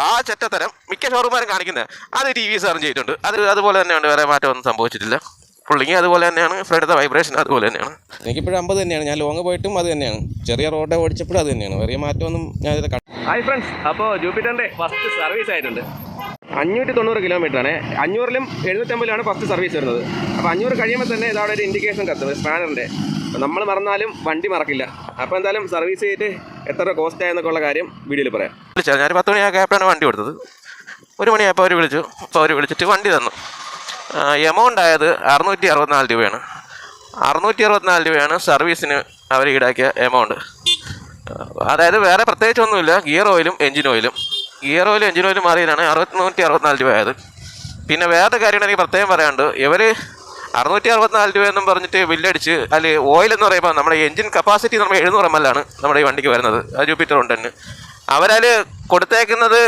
ആ ചെറ്റത്തരം മിക്ക ഷോറൂമാരും കാണിക്കുന്നത് അത് ടി വി സാറും ചെയ്തിട്ടുണ്ട്. അതുപോലെ തന്നെയാണ്, വേറെ മാറ്റമൊന്നും സംഭവിച്ചിട്ടില്ല. പുള്ളിങ് അതുപോലെ തന്നെയാണ്, ഫ്രണ്ടിലത്തെ വൈബ്രേഷൻ അതുപോലെ തന്നെയാണ്. എനിക്കിപ്പോഴും 50 തന്നെയാണ്. ഞാൻ ലോങ് പോയിട്ടും അത് തന്നെയാണ്, ചെറിയ റോഡ് ഓടിച്ചപ്പോഴും അത് തന്നെയാണ്. വേറെ മാറ്റമൊന്നും ഞാനിത് ഹായ് ഫ്രണ്ട്സ്, അപ്പോൾ ജൂപ്പിറ്ററിൻ്റെ ഫസ്റ്റ് സർവീസ് ആയിട്ടുണ്ട്. 590 കിലോമീറ്ററാണ്. 500-ലും 750-ലാണ് ഫസ്റ്റ് സർവീസ് വരുന്നത്. അപ്പോൾ 500 കഴിയുമ്പോൾ തന്നെ ഇതവിടെ ഒരു ഇൻഡിക്കേഷൻ കത്തും സ്പാനറിൻ്റെ. നമ്മൾ മറന്നാലും വണ്ടി മറക്കില്ല. അപ്പോൾ എന്തായാലും സർവീസ് ചെയ്തിട്ട് എത്ര കോസ്റ്റ് ആയെന്നൊക്കെ ഉള്ള കാര്യം വീഡിയോയിൽ പറയാം. വിളിച്ചാൽ ഞാൻ 10 മണിയായപ്പോഴാണ് വണ്ടി കൊടുത്തത്. 1 മണിയായപ്പോൾ അവർ വിളിച്ചു. അപ്പോൾ അവർ വിളിച്ചിട്ട് വണ്ടി തന്നു. എമൗണ്ട് ആയത് 664 രൂപയാണ്. 664 രൂപയാണ് സർവീസിന് അവർ ഈടാക്കിയ എമൗണ്ട്. അതായത് വേറെ പ്രത്യേകിച്ചൊന്നുമില്ല, ഗിയർ ഓയിലും എഞ്ചിൻ ഓയിലും മാറിയതാണ് 664 രൂപ ആയത്. പിന്നെ വേറെ കാര്യമാണ് എനിക്ക് പ്രത്യേകം പറയാനുണ്ട്. ഇവർ 664 രൂപയെന്നും പറഞ്ഞിട്ട് ബില്ലടിച്ച് അതിൽ ഓയിലെന്ന് പറയുമ്പോൾ നമ്മുടെ എഞ്ചിൻ കപ്പാസിറ്റി നമ്മൾ 700 ml ആണ് നമ്മുടെ ഈ വണ്ടിക്ക് വരുന്നത്, ജൂപ്പിറ്റർ 110. അവരതിൽ കൊടുത്തേക്കുന്നത്